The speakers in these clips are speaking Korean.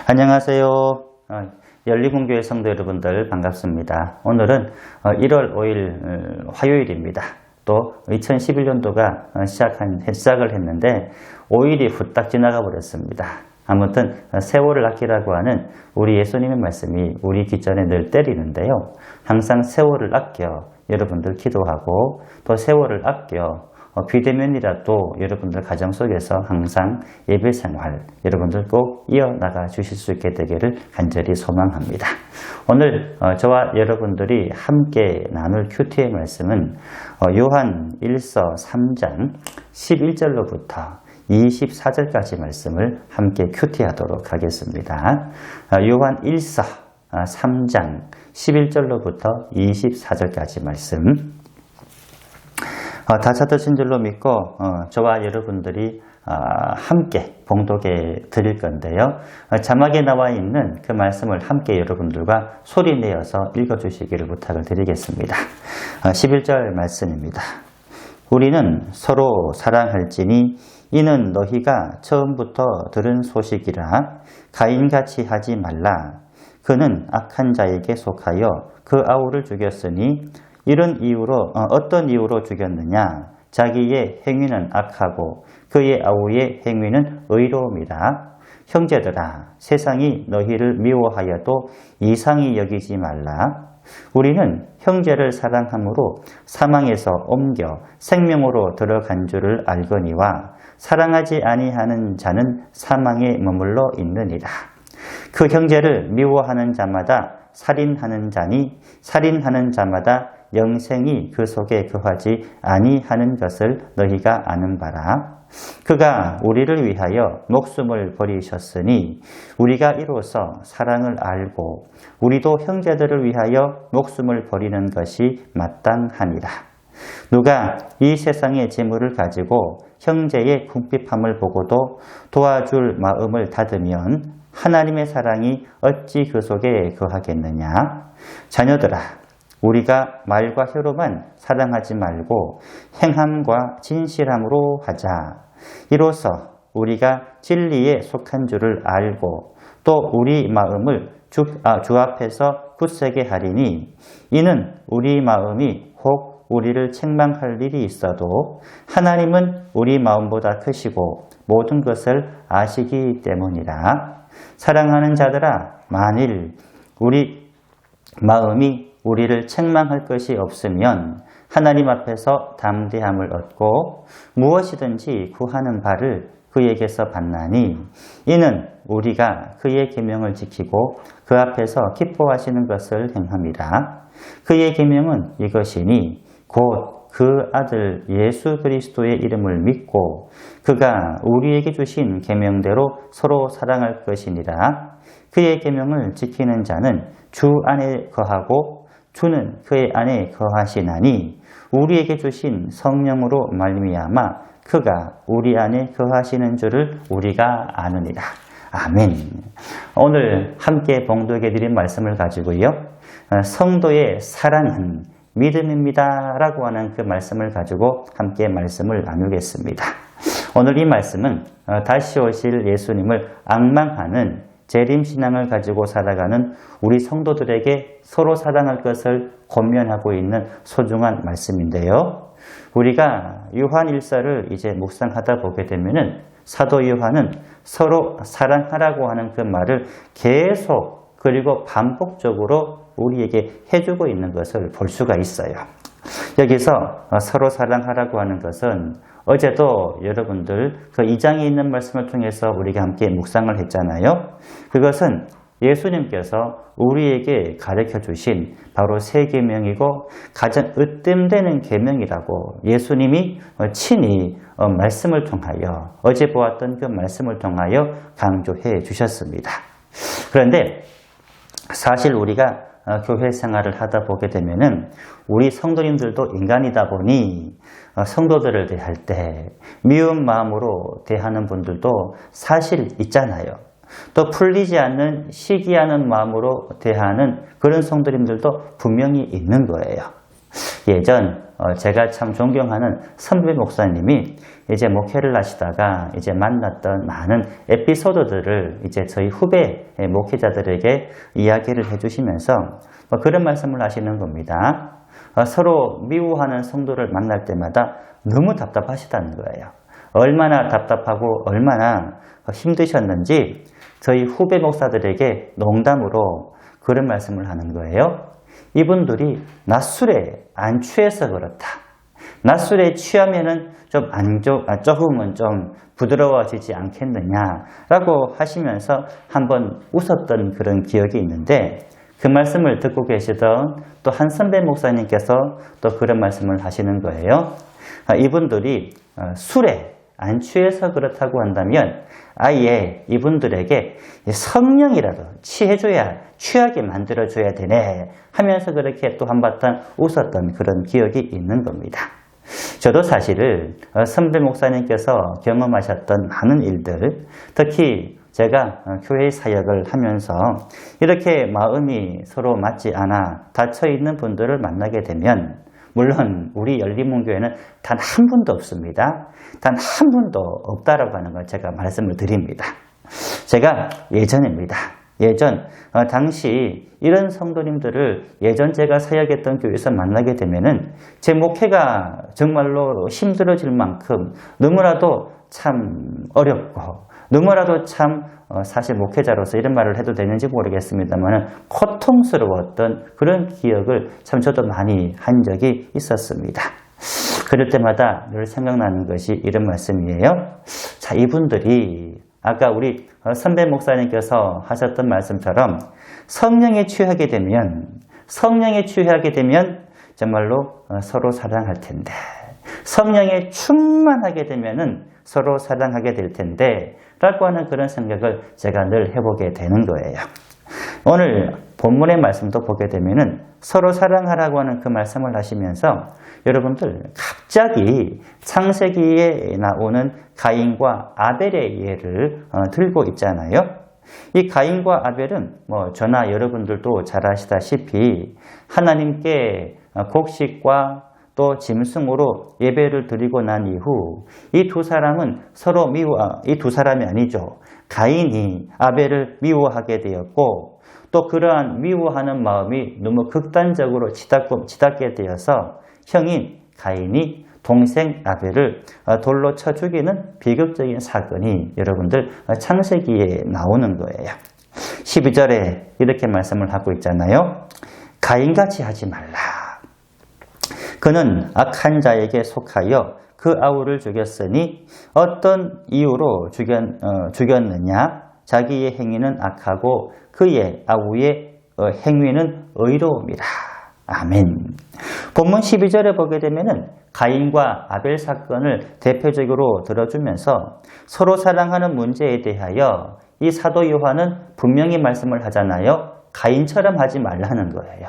안녕하세요. 열리공교회 성도 여러분들 반갑습니다. 오늘은 1월 5일 화요일입니다. 또 2011년도가 시작을 했는데 5일이 후딱 지나가 버렸습니다. 아무튼 세월을 아끼라고 하는 우리 예수님의 말씀이 우리 귀전에 늘 때리는데요. 항상 세월을 아껴 여러분들 기도하고 또 세월을 아껴 비대면이라도 여러분들 가정 속에서 항상 예배생활 여러분들 꼭 이어나가 주실 수 있게 되기를 간절히 소망합니다. 오늘 저와 여러분들이 함께 나눌 큐티의 말씀은 요한 1서 3장 11절로부터 24절까지 말씀을 함께 큐티하도록 하겠습니다. 요한 1서 3장 11절로부터 24절까지 말씀 다 찾으신 줄로 믿고 저와 여러분들이 함께 봉독해 드릴 건데요. 자막에 나와 있는 그 말씀을 함께 여러분들과 소리내어서 읽어주시기를 부탁을 드리겠습니다. 11절 말씀입니다. 우리는 서로 사랑할지니 이는 너희가 처음부터 들은 소식이라 가인같이 하지 말라. 그는 악한 자에게 속하여 그 아우를 죽였으니 이런 이유로 어떤 이유로 죽였느냐? 자기의 행위는 악하고 그의 아우의 행위는 의로움이라. 형제들아, 세상이 너희를 미워하여도 이상히 여기지 말라. 우리는 형제를 사랑함으로 사망에서 옮겨 생명으로 들어간 줄을 알거니와 사랑하지 아니하는 자는 사망에 머물러 있느니라. 그 형제를 미워하는 자마다 살인하는 자니 살인하는 자마다 영생이 그 속에 거하지 아니하는 것을 너희가 아는 바라. 그가 우리를 위하여 목숨을 버리셨으니 우리가 이로써 사랑을 알고 우리도 형제들을 위하여 목숨을 버리는 것이 마땅하니라. 누가 이 세상의 재물을 가지고 형제의 궁핍함을 보고도 도와줄 마음을 닫으면 하나님의 사랑이 어찌 그 속에 거하겠느냐? 자녀들아, 우리가 말과 혀로만 사랑하지 말고 행함과 진실함으로 하자. 이로써 우리가 진리에 속한 줄을 알고 또 우리 마음을 주 앞에서 굳세게 하리니 이는 우리 마음이 혹 우리를 책망할 일이 있어도 하나님은 우리 마음보다 크시고 모든 것을 아시기 때문이라. 사랑하는 자들아, 만일 우리 마음이 우리를 책망할 것이 없으면 하나님 앞에서 담대함을 얻고 무엇이든지 구하는 바를 그에게서 받나니 이는 우리가 그의 계명을 지키고 그 앞에서 기뻐하시는 것을 행함이라. 그의 계명은 이것이니 곧 그 아들 예수 그리스도의 이름을 믿고 그가 우리에게 주신 계명대로 서로 사랑할 것이니라. 그의 계명을 지키는 자는 주 안에 거하고 주는 그의 안에 거하시나니 우리에게 주신 성령으로 말미암아 그가 우리 안에 거하시는 줄을 우리가 아느니라. 아멘. 오늘 함께 봉독해 드린 말씀을 가지고요. 성도의 사랑은 믿음입니다 라고 하는 그 말씀을 가지고 함께 말씀을 나누겠습니다. 오늘 이 말씀은 다시 오실 예수님을 앙망하는 재림신앙을 가지고 살아가는 우리 성도들에게 서로 사랑할 것을 권면하고 있는 소중한 말씀인데요. 우리가 요한 1서를 이제 묵상하다 보게 되면은 사도 요한은 서로 사랑하라고 하는 그 말을 계속 그리고 반복적으로 우리에게 해주고 있는 것을 볼 수가 있어요. 여기서 서로 사랑하라고 하는 것은 어제도 여러분들 그 2장에 있는 말씀을 통해서 우리가 함께 묵상을 했잖아요. 그것은 예수님께서 우리에게 가르쳐 주신 바로 새 계명이고 가장 으뜸되는 계명이라고 예수님이 친히 말씀을 통하여 어제 보았던 그 말씀을 통하여 강조해 주셨습니다. 그런데 사실 우리가 교회 생활을 하다 보게 되면은 우리 성도님들도 인간이다 보니 성도들을 대할 때 미운 마음으로 대하는 분들도 사실 있잖아요. 또 풀리지 않는 시기하는 마음으로 대하는 그런 성도님들도 분명히 있는 거예요. 예전 제가 참 존경하는 선배 목사님이 이제 목회를 하시다가 이제 만났던 많은 에피소드들을 이제 저희 후배 목회자들에게 이야기를 해주시면서 그런 말씀을 하시는 겁니다. 서로 미워하는 성도를 만날 때마다 너무 답답하시다는 거예요. 얼마나 답답하고 얼마나 힘드셨는지 저희 후배 목사들에게 농담으로 그런 말씀을 하는 거예요. 이분들이 낮술에 안 취해서 그렇다. 낮술에 취하면은 조금은 좀 부드러워지지 않겠느냐라고 하시면서 한번 웃었던 그런 기억이 있는데 그 말씀을 듣고 계시던 또 한 선배 목사님께서 또 그런 말씀을 하시는 거예요. 이분들이 술에 안 취해서 그렇다고 한다면 아예 이분들에게 성령이라도 취하게 만들어줘야 되네 하면서 그렇게 또 한바탕 웃었던 그런 기억이 있는 겁니다. 저도 사실은 선배 목사님께서 경험하셨던 많은 일들, 특히 제가 교회 사역을 하면서 이렇게 마음이 서로 맞지 않아 닫혀있는 분들을 만나게 되면 물론 우리 열린문교회는 단 한 분도 없습니다. 단 한 분도 없다라고 하는 걸 제가 말씀을 드립니다. 제가 예전 당시 이런 성도님들을 예전 제가 사역했던 교회에서 만나게 되면은 제 목회가 정말로 힘들어질 만큼 너무나도 참 어렵고 너무나도 참 사실 목회자로서 이런 말을 해도 되는지 모르겠습니다만 고통스러웠던 그런 기억을 참 저도 많이 한 적이 있었습니다. 그럴 때마다 늘 생각나는 것이 이런 말씀이에요. 자, 이분들이 아까 우리 선배 목사님께서 하셨던 말씀처럼 성령에 취하게 되면 정말로 서로 사랑할 텐데 성령에 충만하게 되면은 서로 사랑하게 될 텐데 라고 하는 그런 생각을 제가 늘 해보게 되는 거예요. 오늘 본문의 말씀도 보게 되면은 서로 사랑하라고 하는 그 말씀을 하시면서 여러분들 갑자기 창세기에 나오는 가인과 아벨의 예를 들고 있잖아요. 이 가인과 아벨은 저나 여러분들도 잘 아시다시피 하나님께 곡식과 또 짐승으로 예배를 드리고 난 이후 이 두 사람은 이 두 사람이 아니죠. 가인이 아벨을 미워하게 되었고 또 그러한 미워하는 마음이 너무 극단적으로 치닫게 되어서 형인 가인이 동생 아벨을 돌로 쳐 죽이는 비극적인 사건이 여러분들 창세기에 나오는 거예요. 12절에 이렇게 말씀을 하고 있잖아요. 가인같이 하지 말라. 그는 악한 자에게 속하여 그 아우를 죽였으니 어떤 이유로 죽였느냐? 자기의 행위는 악하고 그의 아우의 행위는 의로움이라. 아멘. 본문 12절에 보게 되면은 가인과 아벨 사건을 대표적으로 들어주면서 서로 사랑하는 문제에 대하여 이 사도 요한은 분명히 말씀을 하잖아요. 가인처럼 하지 말라는 거예요.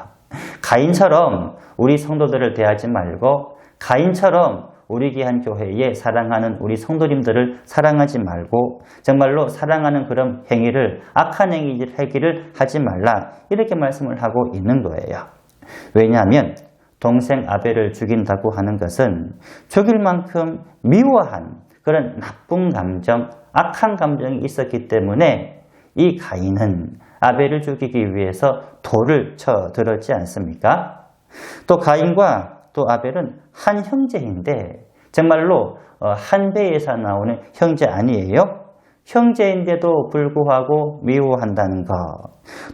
가인처럼 우리 성도들을 대하지 말고 가인처럼 우리 귀한 교회에 사랑하는 우리 성도님들을 사랑하지 말고 정말로 사랑하는 그런 행위를 악한 행위를 하지 말라 이렇게 말씀을 하고 있는 거예요. 왜냐하면 동생 아벨을 죽인다고 하는 것은 죽일 만큼 미워한 그런 나쁜 감정, 악한 감정이 있었기 때문에 이 가인은 아벨을 죽이기 위해서 돌을 쳐들었지 않습니까? 또 가인과 또 아벨은 한 형제인데 정말로 한 배에서 나오는 형제 아니에요? 형제인데도 불구하고 미워한다는 것.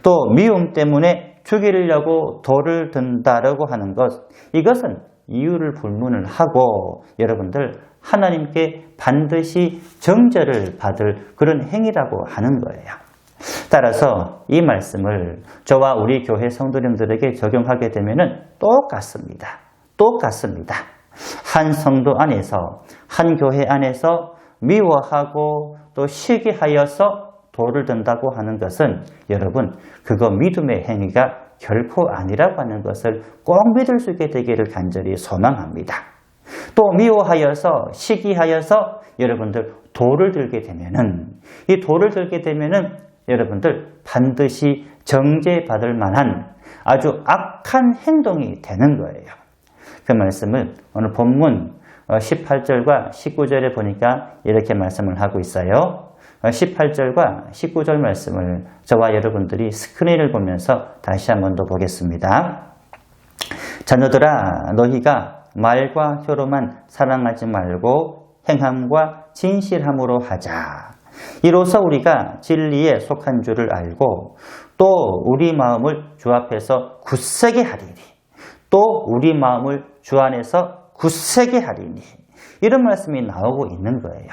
또 미움 때문에 죽이려고 돌을 든다라고 하는 것. 이것은 이유를 불문을 하고 여러분들 하나님께 반드시 정죄를 받을 그런 행위라고 하는 거예요. 따라서 이 말씀을 저와 우리 교회 성도님들에게 적용하게 되면 똑같습니다. 한 성도 안에서, 한 교회 안에서 미워하고 또 시기하여서 돌을 든다고 하는 것은 여러분 그거 믿음의 행위가 결코 아니라고 하는 것을 꼭 믿을 수 있게 되기를 간절히 소망합니다. 또 미워하여서 시기하여서 여러분들 돌을 들게 되면은 이 돌을 들게 되면은 여러분들 반드시 정죄받을 만한 아주 악한 행동이 되는 거예요. 그 말씀을 오늘 본문 18절과 19절에 보니까 이렇게 말씀을 하고 있어요. 18절과 19절 말씀을 저와 여러분들이 스크린을 보면서 다시 한 번 더 보겠습니다. 자녀들아, 너희가 말과 혀로만 사랑하지 말고 행함과 진실함으로 하자. 이로써 우리가 진리에 속한 줄을 알고 또 우리 마음을 주 앞에서 굳세게 하리니, 또 우리 마음을 주 안에서 굳세게 하리니, 이런 말씀이 나오고 있는 거예요.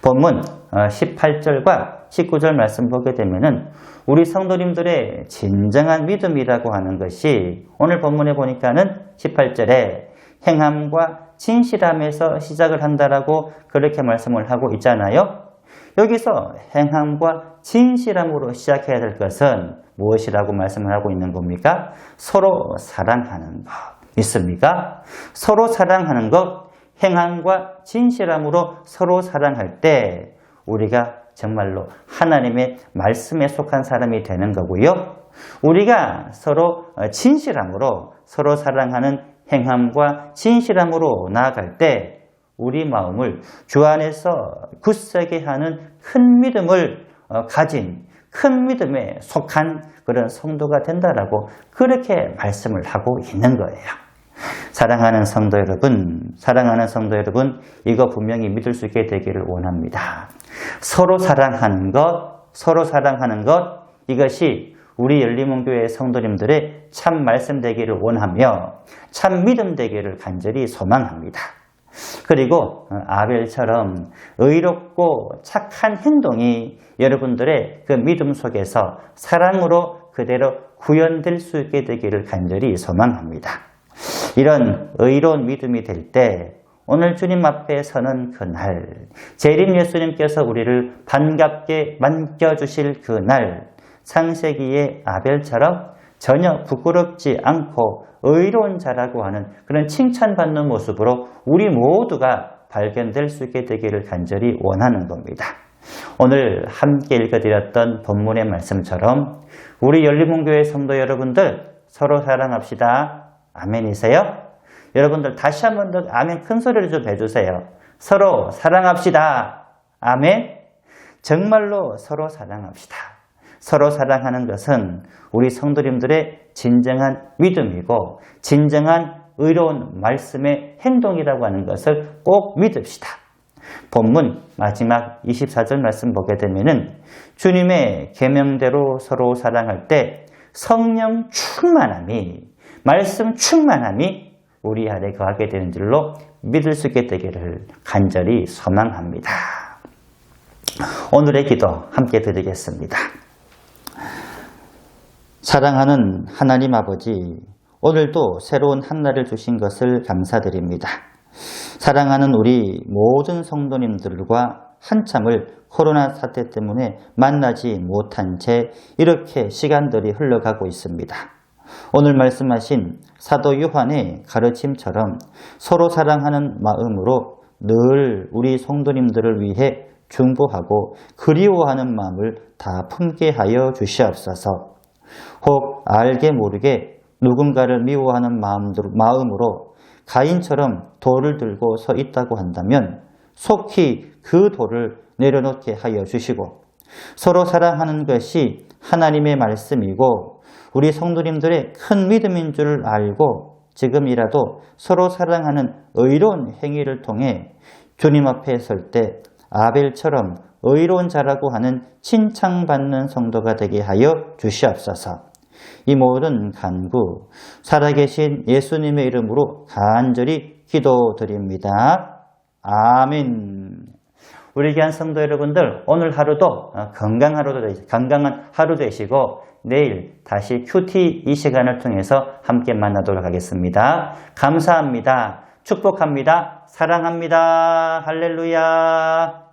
본문 18절과 19절 말씀 보게 되면은 우리 성도님들의 진정한 믿음이라고 하는 것이 오늘 본문에 보니까는 18절에 행함과 진실함에서 시작을 한다라고 그렇게 말씀을 하고 있잖아요. 여기서 행함과 진실함으로 시작해야 될 것은 무엇이라고 말씀을 하고 있는 겁니까? 서로 사랑하는 것. 있습니까? 서로 사랑하는 것, 행함과 진실함으로 서로 사랑할 때 우리가 정말로 하나님의 말씀에 속한 사람이 되는 거고요. 우리가 서로 진실함으로 서로 사랑하는 행함과 진실함으로 나아갈 때 우리 마음을 주 안에서 굳세게 하는 큰 믿음을 가진, 큰 믿음에 속한 그런 성도가 된다라고 그렇게 말씀을 하고 있는 거예요. 사랑하는 성도 여러분, 이거 분명히 믿을 수 있게 되기를 원합니다. 서로 사랑하는 것, 이것이 우리 열림원교회 성도님들의 참 말씀 되기를 원하며 참 믿음 되기를 간절히 소망합니다. 그리고 아벨처럼 의롭고 착한 행동이 여러분들의 그 믿음 속에서 사랑으로 그대로 구현될 수 있게 되기를 간절히 소망합니다. 이런 의로운 믿음이 될 때 오늘 주님 앞에 서는 그날, 재림 예수님께서 우리를 반갑게 만져주실 그날, 창세기의 아벨처럼 전혀 부끄럽지 않고 의로운 자라고 하는 그런 칭찬받는 모습으로 우리 모두가 발견될 수 있게 되기를 간절히 원하는 겁니다. 오늘 함께 읽어드렸던 본문의 말씀처럼 우리 열림원교회 성도 여러분들 서로 사랑합시다. 아멘이세요? 여러분들 다시 한 번 더 아멘 큰 소리를 좀 해주세요. 서로 사랑합시다. 아멘. 정말로 서로 사랑합시다. 서로 사랑하는 것은 우리 성도님들의 진정한 믿음이고 진정한 의로운 말씀의 행동이라고 하는 것을 꼭 믿읍시다. 본문 마지막 24절 말씀 보게 되면은 주님의 계명대로 서로 사랑할 때 성령 충만함이, 말씀 충만함이 우리 안에 거하게 되는 줄로 믿을 수 있게 되기를 간절히 소망합니다. 오늘의 기도 함께 드리겠습니다. 사랑하는 하나님 아버지, 오늘도 새로운 한날을 주신 것을 감사드립니다. 사랑하는 우리 모든 성도님들과 한참을 코로나 사태 때문에 만나지 못한 채 이렇게 시간들이 흘러가고 있습니다. 오늘 말씀하신 사도 요한의 가르침처럼 서로 사랑하는 마음으로 늘 우리 성도님들을 위해 중보하고 그리워하는 마음을 다 품게 하여 주시옵소서. 혹 알게 모르게 누군가를 미워하는 마음으로 가인처럼 돌을 들고 서 있다고 한다면 속히 그 돌을 내려놓게 하여 주시고, 서로 사랑하는 것이 하나님의 말씀이고 우리 성도님들의 큰 믿음인 줄 알고 지금이라도 서로 사랑하는 의로운 행위를 통해 주님 앞에 설 때 아벨처럼 의로운 자라고 하는 칭찬받는 성도가 되게 하여 주시옵소서. 이 모든 간구 살아계신 예수님의 이름으로 간절히 기도드립니다. 아멘. 우리 귀한 성도 여러분들, 오늘 하루도 건강한 하루 되시고 내일 다시 큐티 이 시간을 통해서 함께 만나도록 하겠습니다. 감사합니다. 축복합니다. 사랑합니다. 할렐루야.